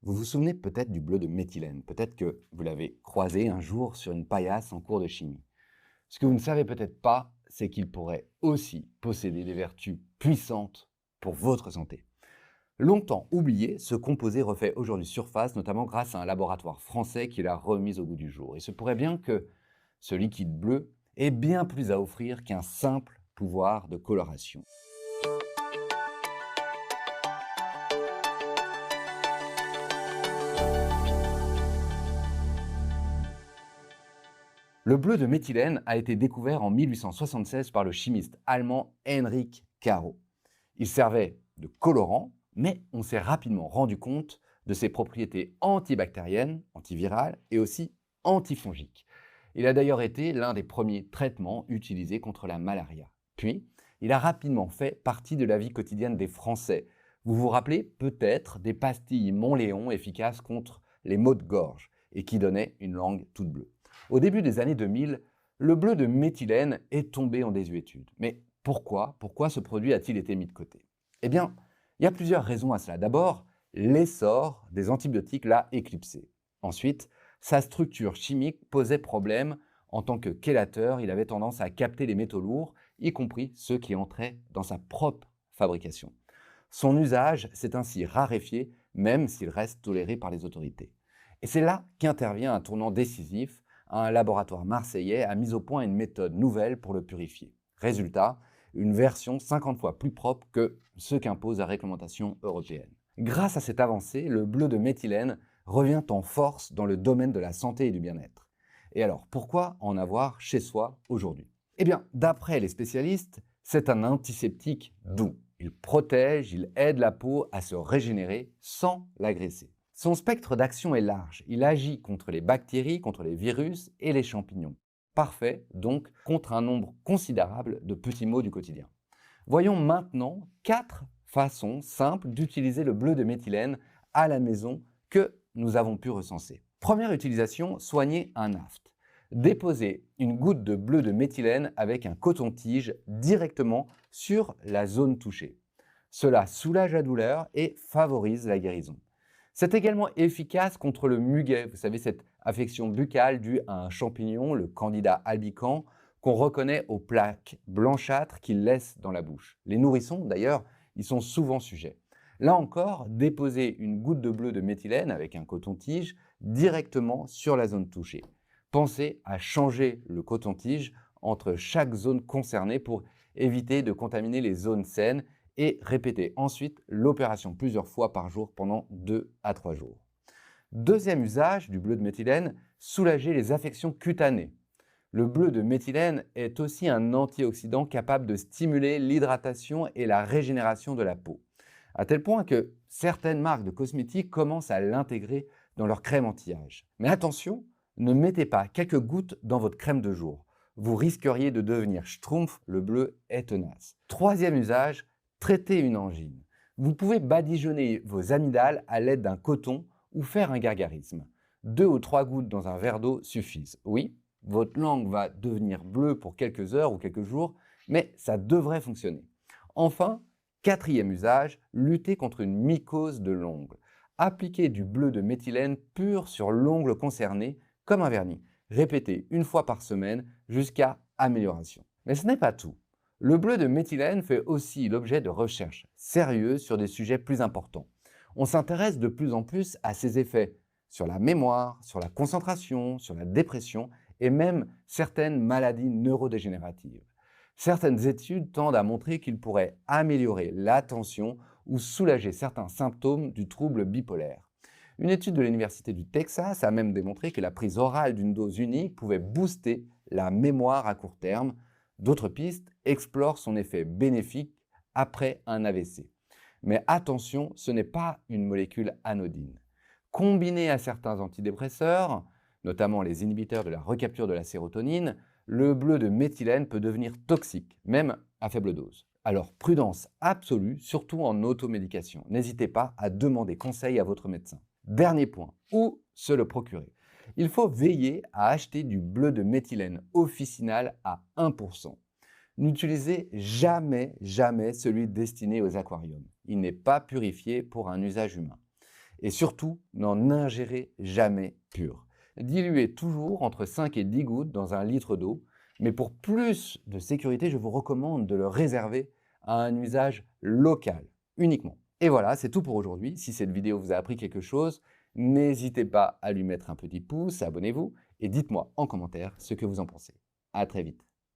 Vous vous souvenez peut-être du bleu de méthylène, peut-être que vous l'avez croisé un jour sur une paillasse en cours de chimie. Ce que vous ne savez peut-être pas, c'est qu'il pourrait aussi posséder des vertus puissantes pour votre santé. Longtemps oublié, ce composé refait aujourd'hui surface, notamment grâce à un laboratoire français qui l'a remis au goût du jour. Il se pourrait bien que ce liquide bleu ait bien plus à offrir qu'un simple pouvoir de coloration. Le bleu de méthylène a été découvert en 1876 par le chimiste allemand Heinrich Caro. Il servait de colorant, mais on s'est rapidement rendu compte de ses propriétés antibactériennes, antivirales et aussi antifongiques. Il a d'ailleurs été l'un des premiers traitements utilisés contre la malaria. Puis, il a rapidement fait partie de la vie quotidienne des Français. Vous vous rappelez peut-être des pastilles Montléon efficaces contre les maux de gorge et qui donnaient une langue toute bleue. Au début des années 2000, le bleu de méthylène est tombé en désuétude. Mais pourquoi ce produit a-t-il été mis de côté? Eh bien, il y a plusieurs raisons à cela. D'abord, l'essor des antibiotiques l'a éclipsé. Ensuite, sa structure chimique posait problème. En tant que chélateur, il avait tendance à capter les métaux lourds, y compris ceux qui entraient dans sa propre fabrication. Son usage s'est ainsi raréfié, même s'il reste toléré par les autorités. Et c'est là qu'intervient un tournant décisif. Un laboratoire marseillais a mis au point une méthode nouvelle pour le purifier. Résultat, une version 50 fois plus propre que ce qu'impose la réglementation européenne. Grâce à cette avancée, le bleu de méthylène revient en force dans le domaine de la santé et du bien-être. Et alors, pourquoi en avoir chez soi aujourd'hui? Eh bien, d'après les spécialistes, c'est un antiseptique doux. Il protège, il aide la peau à se régénérer sans l'agresser. Son spectre d'action est large. Il agit contre les bactéries, contre les virus et les champignons. Parfait, donc, contre un nombre considérable de petits maux du quotidien. Voyons maintenant 4 façons simples d'utiliser le bleu de méthylène à la maison que nous avons pu recenser. Première utilisation, soigner un aphte. Déposez une goutte de bleu de méthylène avec un coton-tige directement sur la zone touchée. Cela soulage la douleur et favorise la guérison. C'est également efficace contre le muguet, vous savez, cette affection buccale due à un champignon, le Candida albicans, qu'on reconnaît aux plaques blanchâtres qu'il laisse dans la bouche. Les nourrissons, d'ailleurs, y sont souvent sujets. Là encore, déposez une goutte de bleu de méthylène avec un coton-tige directement sur la zone touchée. Pensez à changer le coton-tige entre chaque zone concernée pour éviter de contaminer les zones saines et répétez ensuite l'opération plusieurs fois par jour pendant 2 à 3 jours. Deuxième usage du bleu de méthylène, soulager les affections cutanées. Le bleu de méthylène est aussi un antioxydant capable de stimuler l'hydratation et la régénération de la peau, à tel point que certaines marques de cosmétiques commencent à l'intégrer dans leur crème anti-âge. Mais attention, ne mettez pas quelques gouttes dans votre crème de jour. Vous risqueriez de devenir schtroumpf, le bleu est tenace. Troisième usage, traiter une angine. Vous pouvez badigeonner vos amygdales à l'aide d'un coton ou faire un gargarisme. 2 ou 3 gouttes dans un verre d'eau suffisent. Oui, votre langue va devenir bleue pour quelques heures ou quelques jours, mais ça devrait fonctionner. Enfin, quatrième usage, lutter contre une mycose de l'ongle. Appliquez du bleu de méthylène pur sur l'ongle concerné comme un vernis. Répétez une fois par semaine jusqu'à amélioration. Mais ce n'est pas tout. Le bleu de méthylène fait aussi l'objet de recherches sérieuses sur des sujets plus importants. On s'intéresse de plus en plus à ses effets sur la mémoire, sur la concentration, sur la dépression et même certaines maladies neurodégénératives. Certaines études tendent à montrer qu'il pourrait améliorer l'attention ou soulager certains symptômes du trouble bipolaire. Une étude de l'Université du Texas a même démontré que la prise orale d'une dose unique pouvait booster la mémoire à court terme. D'autres pistes explorent son effet bénéfique après un AVC. Mais attention, ce n'est pas une molécule anodine. Combiné à certains antidépresseurs, notamment les inhibiteurs de la recapture de la sérotonine, le bleu de méthylène peut devenir toxique, même à faible dose. Alors prudence absolue, surtout en automédication. N'hésitez pas à demander conseil à votre médecin. Dernier point, où se le procurer? Il faut veiller à acheter du bleu de méthylène officinal à 1%. N'utilisez jamais celui destiné aux aquariums. Il n'est pas purifié pour un usage humain. Et surtout, n'en ingérez jamais pur. Diluez toujours entre 5 et 10 gouttes dans un litre d'eau, mais pour plus de sécurité, je vous recommande de le réserver à un usage local, uniquement. Et voilà, c'est tout pour aujourd'hui. Si cette vidéo vous a appris quelque chose, n'hésitez pas à lui mettre un petit pouce, abonnez-vous et dites-moi en commentaire ce que vous en pensez. À très vite.